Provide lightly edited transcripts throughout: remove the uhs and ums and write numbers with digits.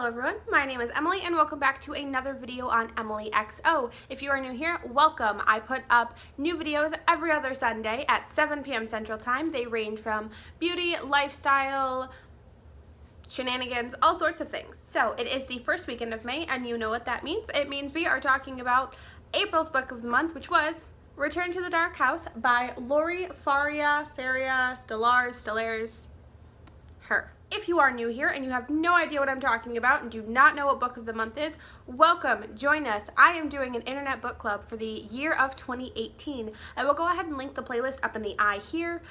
Hello everyone, my name is Emily and welcome back to another video on Emily XO. If you are new here, welcome. I put up new videos every other Sunday at 7 p.m. Central Time. They range from beauty, lifestyle, shenanigans, all sorts of things. So it is the first weekend of May and you know what that means. It means we are talking about April's book of the month, which was Return to the Dark House by Laurie Faria Stolarz, her. If you are new here and you have no idea what I'm talking about and do not know what book of the month is, welcome, join us. I am doing an internet book club for the year of 2018. I will go ahead and link the playlist up in the eye here.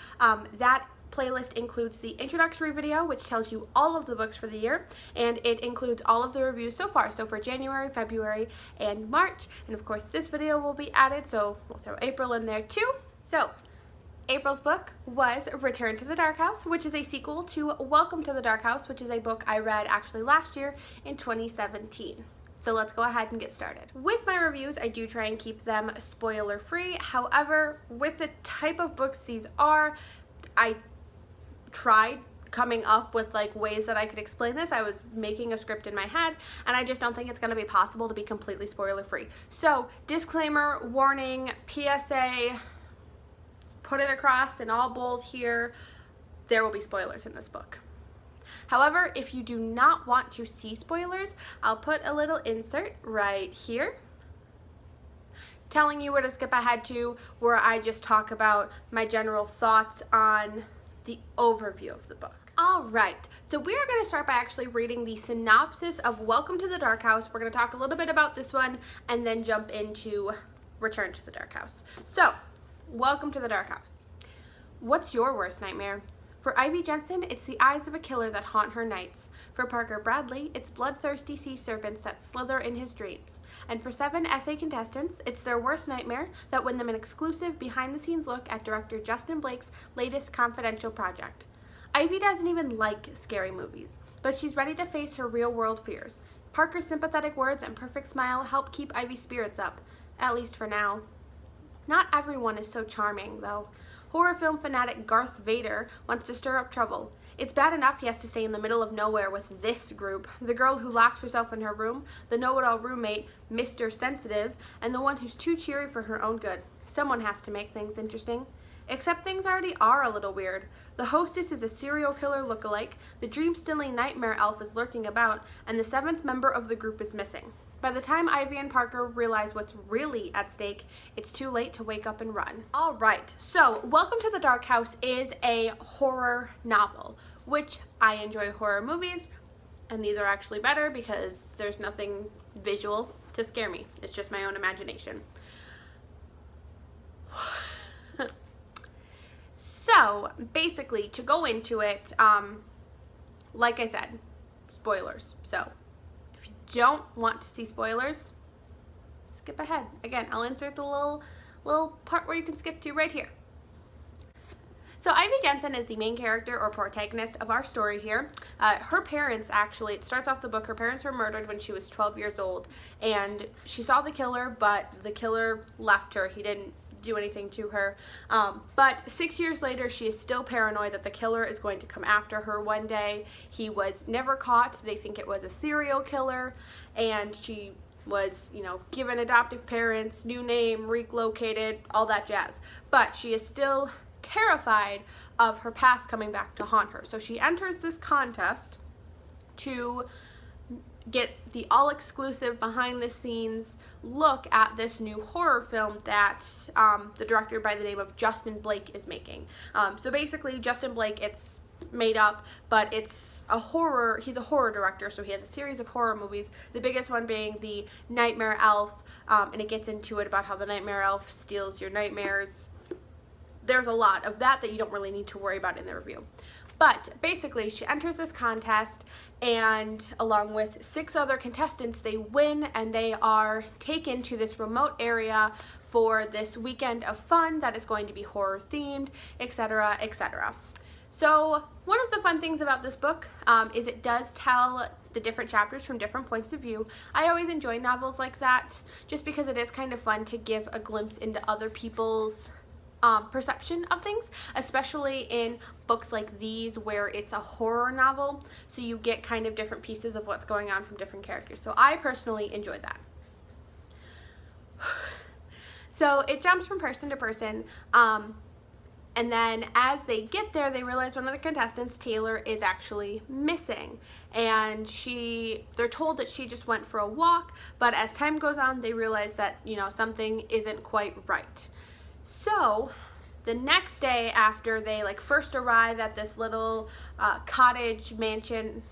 That playlist includes the introductory video, which tells you all of the books for the year, and it includes all of the reviews so far, so for January, February, and March. And of course this video will be added, so we'll throw April in there too. So April's book was Return to the Dark House, which is a sequel to Welcome to the Dark House, which is a book I read actually last year in 2017. So let's go ahead and get started. With my reviews, I do try and keep them spoiler free. However, with the type of books these are, I tried coming up with like ways that I could explain this. I was making a script in my head and I just don't think it's going to be possible to be completely spoiler free. So disclaimer, warning, PSA, put it across in all bold here, there will be spoilers in this book. However, if you do not want to see spoilers, I'll put a little insert right here telling you where to skip ahead to, where I just talk about my general thoughts on the overview of the book. Alright, so we are going to start by actually reading the synopsis of Welcome to the Dark House. We're going to talk a little bit about this one and then jump into Return to the Dark House. So, Welcome to the Dark House. What's your worst nightmare? For Ivy Jensen, it's the eyes of a killer that haunt her nights. For Parker Bradley, it's bloodthirsty sea serpents that slither in his dreams. And for 7 essay contestants, it's their worst nightmare that win them an exclusive behind-the-scenes look at director Justin Blake's latest confidential project. Ivy doesn't even like scary movies, but she's ready to face her real-world fears. Parker's sympathetic words and perfect smile help keep Ivy's spirits up, at least for now. Not everyone is so charming, though. Horror film fanatic Garth Vader wants to stir up trouble. It's bad enough he has to stay in the middle of nowhere with this group, the girl who locks herself in her room, the know-it-all roommate, Mr. Sensitive, and the one who's too cheery for her own good. Someone has to make things interesting. Except things already are a little weird. The hostess is a serial killer lookalike, the dream-stealing nightmare elf is lurking about, and the 7th member of the group is missing. By the time Ivy and Parker realize what's really at stake, it's too late to wake up and run. Alright, so Welcome to the Dark House is a horror novel, which I enjoy horror movies, and these are actually better because there's nothing visual to scare me. It's just my own imagination. So, basically, to go into it, like I said, spoilers. So, if you don't want to see spoilers, skip ahead. Again, I'll insert the little part where you can skip to right here. So Ivy Jensen is the main character or protagonist of our story here. Her parents actually, it starts off the book, her parents were murdered when she was 12 years old, and she saw the killer, but the killer left her. He didn't do anything to her, but 6 years later she is still paranoid that the killer is going to come after her one day. He was never caught. They think it was a serial killer, and she was, you know, given adoptive parents, new name, relocated, all that jazz, but she is still terrified of her past coming back to haunt her. So she enters this contest to get the all-exclusive behind-the-scenes look at this new horror film that the director by the name of Justin Blake is making. So basically, Justin Blake, it's made up, but it's a horror, he's a horror director, so he has a series of horror movies, the biggest one being the Nightmare Elf, and it gets into it about how the Nightmare Elf steals your nightmares. There's a lot of that you don't really need to worry about in the review. But basically, she enters this contest, and along with 6 other contestants, they win, and they are taken to this remote area for this weekend of fun that is going to be horror themed, etc., etc. So one of the fun things about this book is it does tell the different chapters from different points of view. I always enjoy novels like that, just because it is kind of fun to give a glimpse into other people's perception of things, especially in books like these where it's a horror novel, so you get kind of different pieces of what's going on from different characters. So I personally enjoy that. So it jumps from person to person, and then as they get there, they realize one of the contestants, Taylor, is actually missing. And they're told that she just went for a walk, but as time goes on, they realize that, you know, something isn't quite right. So the next day after they like first arrive at this little cottage mansion,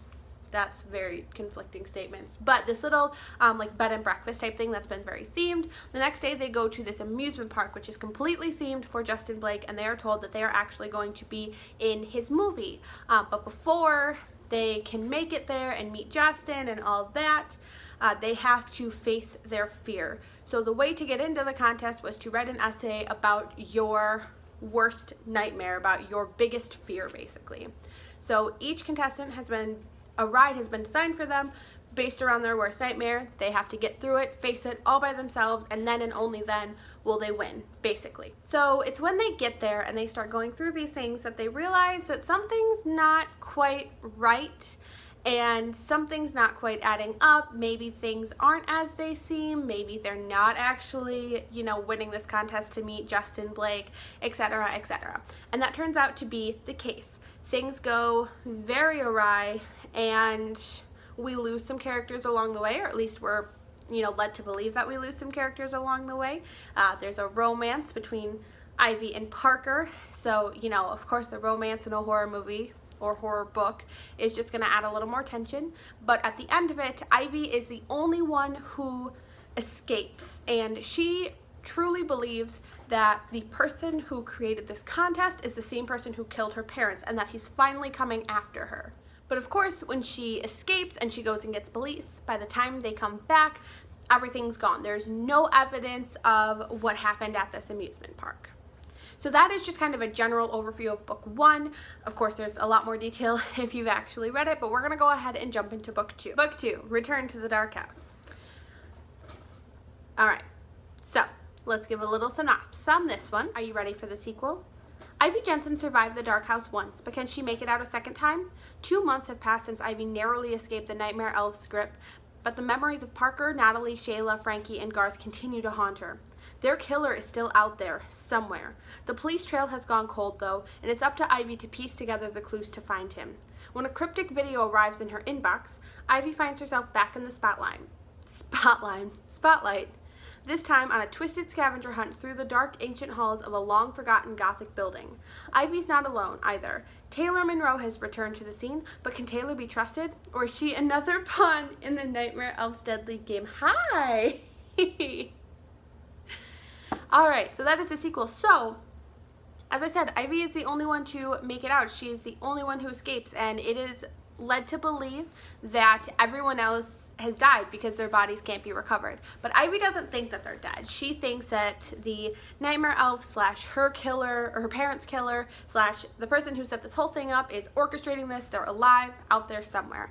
that's very conflicting statements, but this little like bed and breakfast type thing that's been very themed. The next day they go to this amusement park, which is completely themed for Justin Blake, and they are told that they are actually going to be in his movie. But before they can make it there and meet Justin and all that, they have to face their fear. So the way to get into the contest was to write an essay about your worst nightmare, about your biggest fear, basically. So each contestant a ride has been designed for them based around their worst nightmare. They have to get through it, face it all by themselves, and then and only then will they win, basically. So it's when they get there and they start going through these things that they realize that something's not quite right and something's not quite adding up. Maybe things aren't as they seem. Maybe they're not actually, you know, winning this contest to meet Justin Blake, etc., etc. And that turns out to be the case. Things go very awry, and we lose some characters along the way, or at least we're, you know, led to believe that we lose some characters along the way. There's a romance between Ivy and Parker, so, you know, of course the romance in a horror movie or horror book is just going to add a little more tension. But at the end of it, Ivy is the only one who escapes, and she truly believes that the person who created this contest is the same person who killed her parents, and that he's finally coming after her. But of course, when she escapes and she goes and gets police, by the time they come back, everything's gone. There's no evidence of what happened at this amusement park. So that is just kind of a general overview of book 1. Of course, there's a lot more detail if you've actually read it, but we're going to go ahead and jump into book 2. Book 2, Return to the Dark House. Alright, so let's give a little synopsis on this one. Are you ready for the sequel? Ivy Jensen survived the dark house once, but can she make it out a second time? 2 months have passed since Ivy narrowly escaped the Nightmare Elf's grip, but the memories of Parker, Natalie, Shayla, Frankie, and Garth continue to haunt her. Their killer is still out there, somewhere. The police trail has gone cold, though, and it's up to Ivy to piece together the clues to find him. When a cryptic video arrives in her inbox, Ivy finds herself back in the spotlight. This time on a twisted scavenger hunt through the dark, ancient halls of a long-forgotten Gothic building. Ivy's not alone, either. Taylor Monroe has returned to the scene, but can Taylor be trusted? Or is she another pawn in the Nightmare Elf's deadly game? Hi! Alright, so that is the sequel. So, as I said, Ivy is the only one to make it out. She is the only one who escapes, and it is led to believe that everyone else has died because their bodies can't be recovered. But Ivy doesn't think that they're dead. She thinks that the Nightmare Elf / her killer, or her parents' killer / the person who set this whole thing up is orchestrating this. They're alive out there somewhere.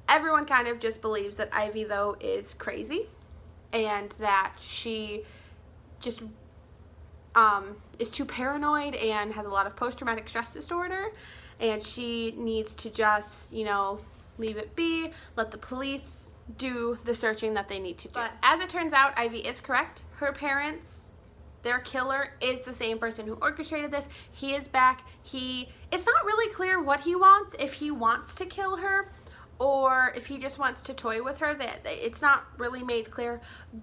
Everyone kind of just believes that Ivy, though, is crazy, and that she just is too paranoid and has a lot of post-traumatic stress disorder, and she needs to just, you know, leave it be, let the police do the searching that they need to do. But as it turns out, Ivy is correct. Her parents, their killer, is the same person who orchestrated this. He is back. It's not really clear what he wants, if he wants to kill her or if he just wants to toy with her. It's not really made clear,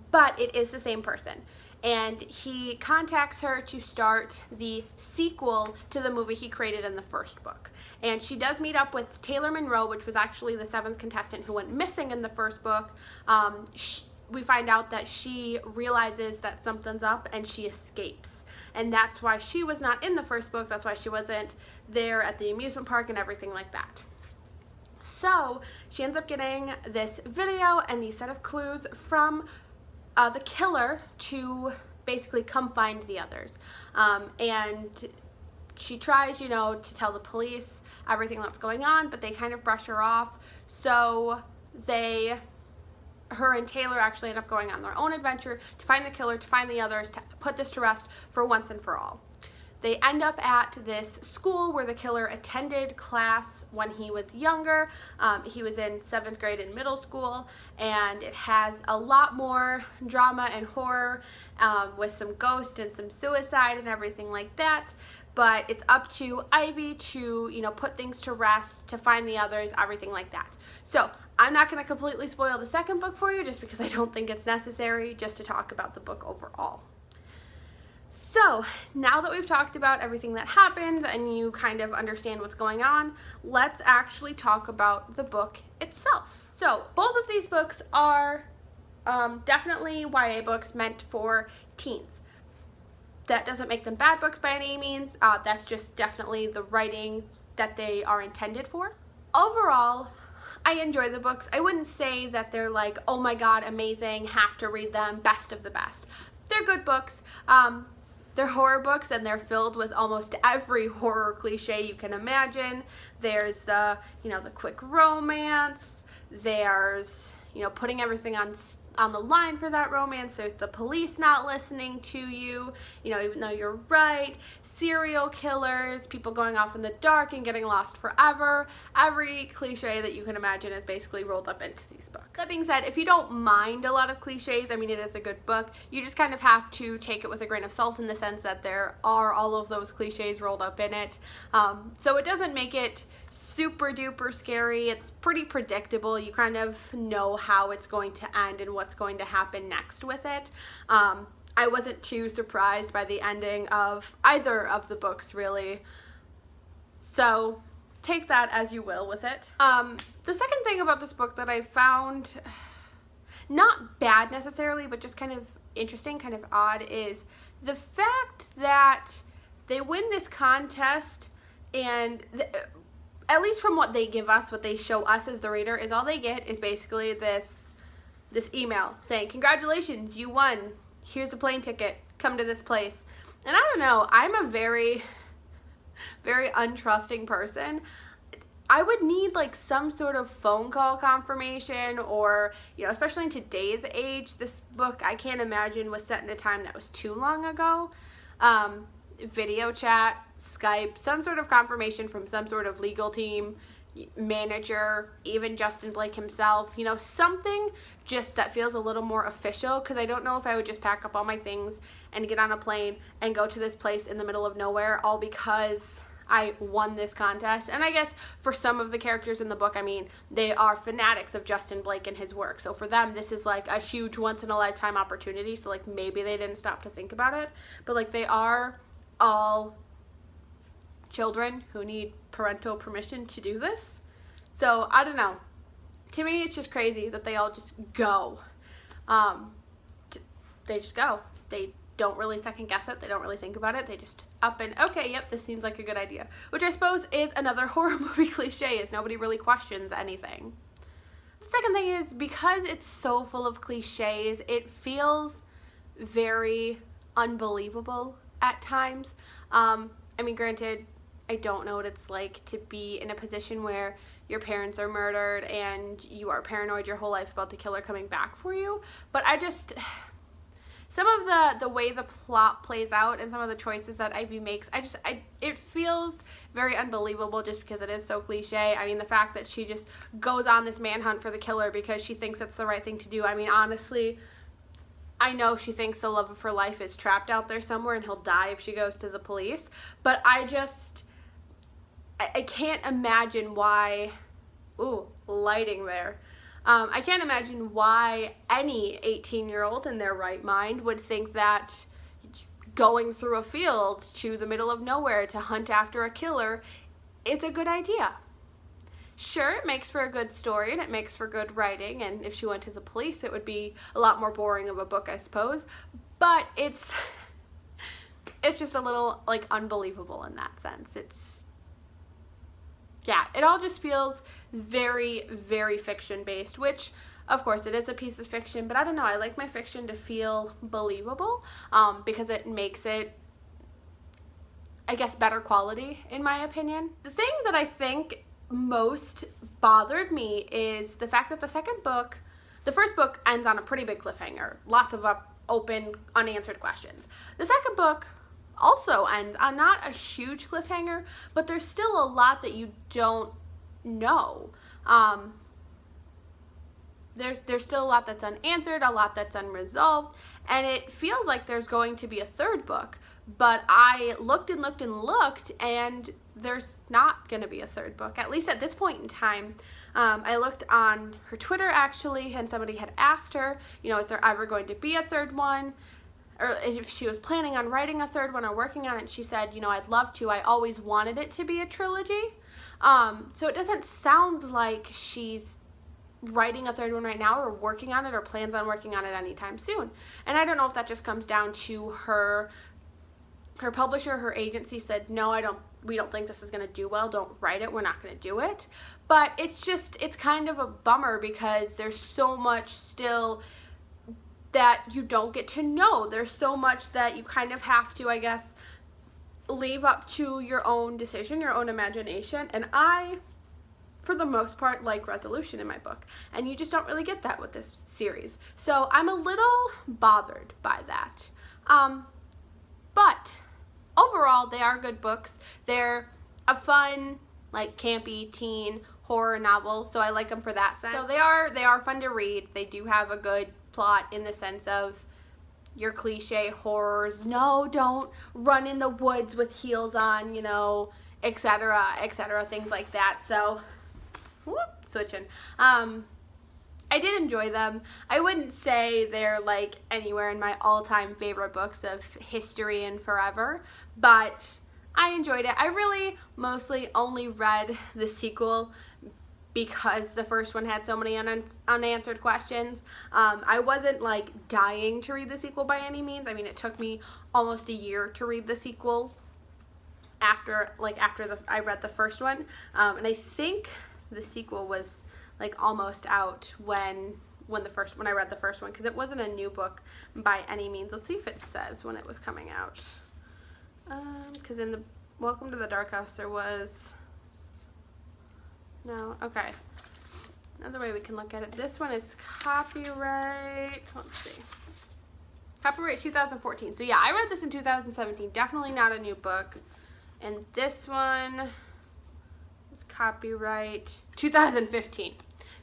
but it is the same person. And he contacts her to start the sequel to the movie he created in the first book. And she does meet up with Taylor Monroe, which was actually the 7th contestant who went missing in the first book. We find out that she realizes that something's up and she escapes. And that's why she was not in the first book. That's why she wasn't there at the amusement park and everything like that. So she ends up getting this video and these set of clues from the killer to basically come find the others. And she tries, you know, to tell the police everything that's going on, but they kind of brush her off. So they her and Taylor actually end up going on their own adventure to find the killer, to find the others, to put this to rest for once and for all. They end up at this school where the killer attended class when he was younger. He was in 7th grade in middle school, and it has a lot more drama and horror with some ghosts and some suicide and everything like that. But it's up to Ivy to, you know, put things to rest, to find the others, everything like that. So I'm not going to completely spoil the second book for you just because I don't think it's necessary, just to talk about the book overall. So now that we've talked about everything that happens and you kind of understand what's going on, let's actually talk about the book itself. So both of these books are definitely YA books meant for teens. That doesn't make them bad books by any means. That's just definitely the writing that they are intended for. Overall, I enjoy the books. I wouldn't say that they're like, oh my god, amazing, have to read them, best of the best. They're good books. They're horror books, and they're filled with almost every horror cliche you can imagine. There's the, you know, the quick romance. There's, you know, putting everything on the line for that romance. There's the police not listening to you, you know, even though you're right. Serial killers, people going off in the dark and getting lost forever. Every cliche that you can imagine is basically rolled up into these books. That being said, if you don't mind a lot of cliches, I mean, it is a good book. You just kind of have to take it with a grain of salt in the sense that there are all of those cliches rolled up in it. So it doesn't make it super duper scary. It's pretty predictable. You kind of know how it's going to end and what's going to happen next with it. I wasn't too surprised by the ending of either of the books, really. So take that as you will with it. The second thing about this book that I found not bad necessarily, but just kind of interesting, kind of odd, is the fact that they win this contest, and at least from what they give us, what they show us as the reader, is all they get is basically this email saying, congratulations, you won. Here's a plane ticket. Come to this place. And I don't know, I'm a very, very untrusting person. I would need like some sort of phone call confirmation, or, you know, especially in today's age, this book I can't imagine was set in a time that was too long ago. Video chat, Skype, some sort of confirmation from some sort of legal team, manager, even Justin Blake himself, you know, something just that feels a little more official, because I don't know if I would just pack up all my things and get on a plane and go to this place in the middle of nowhere all because I won this contest. And I guess for some of the characters in the book, I mean, they are fanatics of Justin Blake and his work, so for them this is like a huge once-in-a-lifetime opportunity, so like maybe they didn't stop to think about it, but like they are all children who need parental permission to do this. So I don't know, to me it's just crazy that they all just go. They just go. They don't really second guess it, they don't really think about it, they just up and, okay, yep, this seems like a good idea, which I suppose is another horror movie cliche, is nobody really questions anything. The second thing is, because it's so full of cliches, it feels very unbelievable at times. I mean, granted, I don't know what it's like to be in a position where your parents are murdered and you are paranoid your whole life about the killer coming back for you, but I just, some of the way the plot plays out and some of the choices that Ivy makes, it feels very unbelievable just because it is so cliche. I mean, the fact that she just goes on this manhunt for the killer because she thinks it's the right thing to do. I mean, honestly, I know she thinks the love of her life is trapped out there somewhere and he'll die if she goes to the police, but I can't imagine why, lighting there. I can't imagine why any 18-year-old in their right mind would think that going through a field to the middle of nowhere to hunt after a killer is a good idea. Sure, it makes for a good story and it makes for good writing, and if she went to the police it would be a lot more boring of a book, I suppose, but it's just a little, like, unbelievable in that sense. Yeah, it all just feels very, very fiction-based, which, of course, it is a piece of fiction, but I don't know, I like my fiction to feel believable, because it makes it, I guess, better quality, in my opinion. The thing that I think most bothered me is the fact that the the first book ends on a pretty big cliffhanger, lots of open, unanswered questions. The second book also ends on not a huge cliffhanger, but there's still a lot that you don't know. There's still a lot that's unanswered, a lot that's unresolved, and it feels like there's going to be a third book, but I looked and looked and looked, and there's not going to be a third book, at least at this point in time. I looked on her Twitter, actually, and somebody had asked her, you know, is there ever going to be a third one? Or if she was planning on writing a third one or working on it. She said, you know, I'd love to. I always wanted it to be a trilogy. So it doesn't sound like she's writing a third one right now or working on it or plans on working on it anytime soon. And I don't know if that just comes down to her publisher, her agency said, no, we don't think this is going to do well. Don't write it. We're not going to do it. But it's kind of a bummer because there's so much still that you don't get to know. There's so much that you kind of have to, I guess, leave up to your own decision, your own imagination. And I, for the most part, like resolution in my book. And you just don't really get that with this series. So I'm a little bothered by that. But overall, they are good books. They're a fun, like, campy teen horror novel, so I like them for that sense. So they are fun to read. They do have a good plot in the sense of your cliche horrors. No, don't run in the woods with heels on, you know, etc., things like that. So, switching. I did enjoy them. I wouldn't say they're like anywhere in my all-time favorite books of history and forever, but I enjoyed it. I really mostly only read the sequel because the first one had so many unanswered questions. I wasn't like dying to read the sequel by any means. I mean, it took me almost a year to read the sequel after I read the first one, and I think the sequel was like almost out when I read the first one, because it wasn't a new book by any means. Let's see if it says when it was coming out, because in the Welcome to the Dark House there was no. Okay, another way we can look at it, this one is copyright, let's see, copyright 2014. So yeah, I read this in 2017, definitely not a new book. And this one is copyright 2015.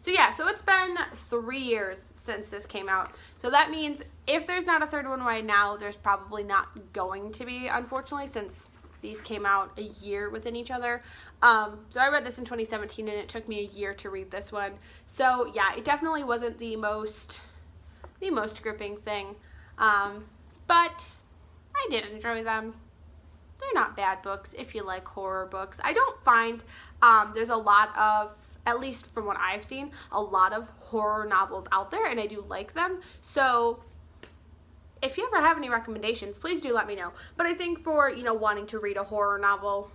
So yeah, so it's been 3 years since this came out. So that means if there's not a third one right now, there's probably not going to be, unfortunately, since these came out a year within each other. So I read this in 2017 and it took me a year to read this one. So yeah, it definitely wasn't the most gripping thing. But I did enjoy them. They're not bad books if you like horror books. I don't find there's a lot of, at least from what I've seen, a lot of horror novels out there, and I do like them. So if you ever have any recommendations, please do let me know. But I think for, you know, wanting to read a horror novel,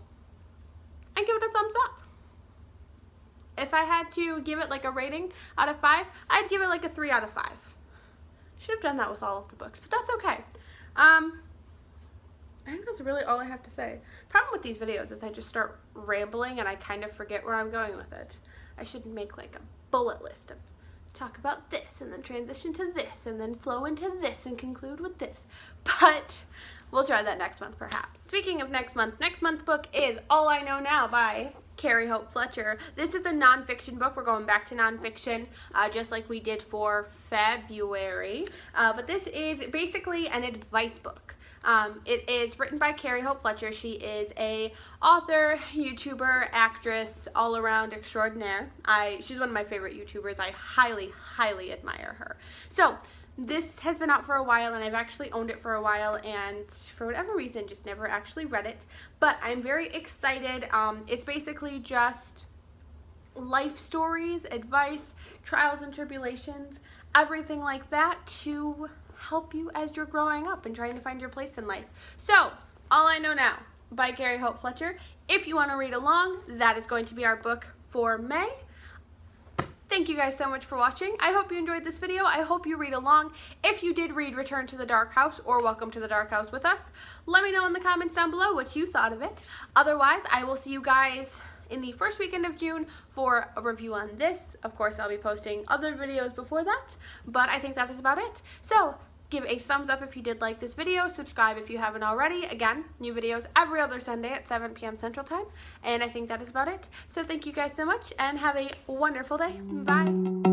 I'd give it a thumbs up. If I had to give it like a rating out of 5, I'd give it like a 3 out of 5. Should have done that with all of the books, but that's okay. I think that's really all I have to say. Problem with these videos is I just start rambling and I kind of forget where I'm going with it. I should make like a bullet list of talk about this and then transition to this and then flow into this and conclude with this. But we'll try that next month perhaps. Speaking of next month's book is All I Know Now by Carrie Hope Fletcher. This is a nonfiction book. We're going back to nonfiction just like we did for February. But this is basically an advice book. It is written by Carrie Hope Fletcher. She is a author, YouTuber, actress, all-around extraordinaire. She's one of my favorite YouTubers. I highly, highly admire her. So this has been out for a while, and I've actually owned it for a while, and for whatever reason, just never actually read it. But I'm very excited. It's basically just life stories, advice, trials and tribulations, everything like that to help you as you're growing up and trying to find your place in life. So, All I Know Now by Carrie Hope Fletcher. If you want to read along, that is going to be our book for May. Thank you guys so much for watching. I hope you enjoyed this video. I hope you read along. If you did read Return to the Dark House or Welcome to the Dark House with us, let me know in the comments down below what you thought of it. Otherwise, I will see you guys in the first weekend of June for a review on this. Of course, I'll be posting other videos before that, but I think that is about it. So give a thumbs up if you did like this video, subscribe if you haven't already. Again, new videos every other Sunday at 7 p.m. Central Time, and I think that is about it. So thank you guys so much, and have a wonderful day. Bye.